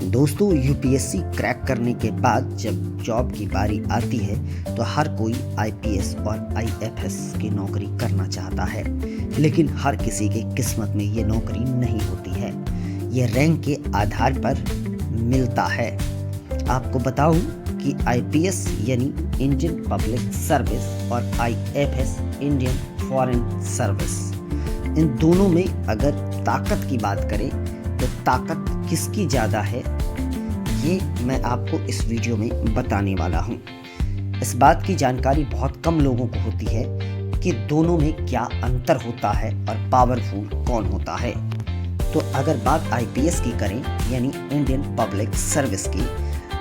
दोस्तों, UPSC crack करने के बाद जब जॉब की बारी आती है तो हर कोई आईपीएस और आईएफएस की नौकरी करना चाहता है, लेकिन हर किसी के किस्मत में ये नौकरी नहीं होती है। ये रैंक के आधार पर मिलता है। आपको बताऊं कि आईपीएस यानी इंडियन पब्लिक सर्विस और आईएफएस इंडियन फॉरेन सर्विस, इन दोनों में अगर ताकत की बात करें तो ताकत किसकी ज़्यादा है, ये मैं आपको इस वीडियो में बताने वाला हूँ। इस बात की जानकारी बहुत कम लोगों को होती है कि दोनों में क्या अंतर होता है और पावरफुल कौन होता है। तो अगर बात आईपीएस की करें यानी इंडियन पब्लिक सर्विस की,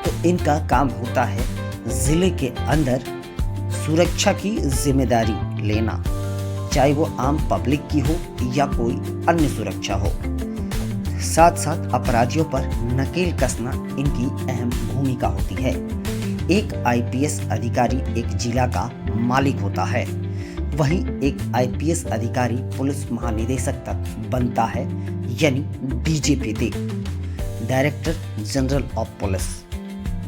तो इनका काम होता है ज़िले के अंदर सुरक्षा की जिम्मेदारी लेना, चाहे वो आम पब्लिक की हो या कोई अन्य सुरक्षा हो। साथ साथ अपराधियों पर नकेल कसना इनकी अहम भूमिका होती है। एक आईपीएस अधिकारी एक जिला का मालिक होता है, वहीं एक आईपीएस अधिकारी पुलिस महानिदेशक तक बनता है, यानी DGP, director general of police.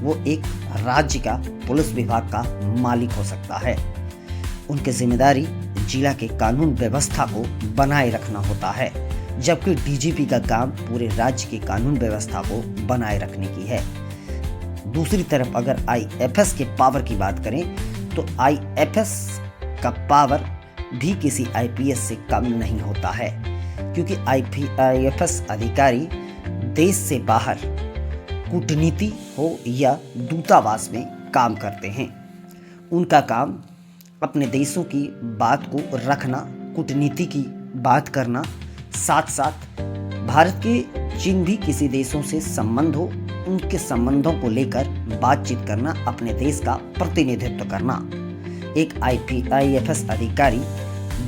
वो एक राज्य का पुलिस विभाग का मालिक हो सकता है। उनकी जिम्मेदारी जिला के कानून व्यवस्था को बनाए रखना होता है, जबकि डीजीपी का काम पूरे राज्य की कानून व्यवस्था को बनाए रखने की है। दूसरी तरफ अगर आईएफएस के पावर की बात करें तो आईएफएस का पावर भी किसी आईपीएस से कम नहीं होता है, क्योंकि आईएफएस अधिकारी देश से बाहर कूटनीति हो या दूतावास में काम करते हैं। उनका काम अपने देशों की बात को रखना, कूटनीति की बात करना, साथ साथ भारत के जिन भी किसी देशों से संबंध हो उनके संबंधों को लेकर बातचीत करना, अपने देश का प्रतिनिधित्व करना। एक आईएफएस अधिकारी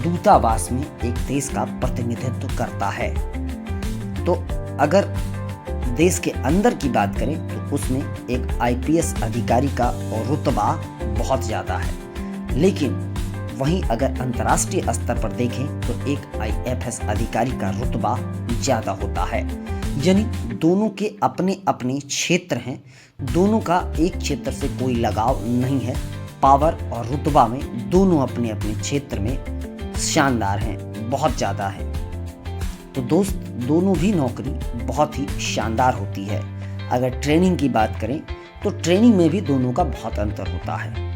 दूतावास में एक देश का प्रतिनिधित्व करता है। तो अगर देश के अंदर की बात करें तो उसमें एक आईपीएस अधिकारी का रुतबा बहुत ज़्यादा है, लेकिन वहीं अगर अंतर्राष्ट्रीय स्तर पर देखें तो एक आईएफएस अधिकारी का रुतबा ज़्यादा होता है। यानी दोनों के अपने अपने क्षेत्र हैं, दोनों का एक क्षेत्र से कोई लगाव नहीं है। पावर और रुतबा में दोनों अपने अपने क्षेत्र में शानदार हैं, बहुत ज़्यादा है। तो दोस्त, दोनों भी नौकरी बहुत ही शानदार होती है। अगर ट्रेनिंग की बात करें तो ट्रेनिंग में भी दोनों का बहुत अंतर होता है।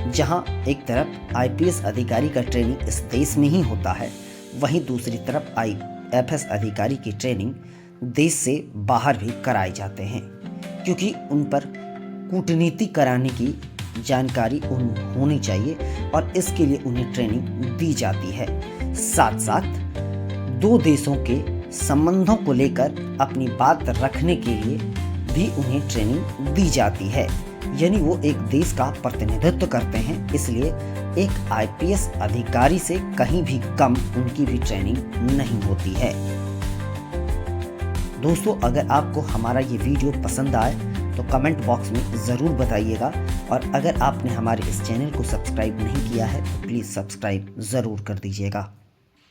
जहां एक तरफ आईपीएस अधिकारी का ट्रेनिंग इस देश में ही होता है, वहीं दूसरी तरफ आईएफएस अधिकारी की ट्रेनिंग देश से बाहर भी कराए जाते हैं, क्योंकि उन पर कूटनीति कराने की जानकारी होनी चाहिए और इसके लिए उन्हें ट्रेनिंग दी जाती है। साथ साथ दो देशों के संबंधों को लेकर अपनी बात रखने के लिए भी उन्हें ट्रेनिंग दी जाती है, यानी वो एक देश का प्रतिनिधित्व करते हैं। इसलिए एक आईपीएस अधिकारी से कहीं भी कम उनकी भी ट्रेनिंग नहीं होती है। दोस्तों, अगर आपको हमारा ये वीडियो पसंद आए तो कमेंट बॉक्स में ज़रूर बताइएगा, और अगर आपने हमारे इस चैनल को सब्सक्राइब नहीं किया है तो प्लीज़ सब्सक्राइब ज़रूर कर दीजिएगा।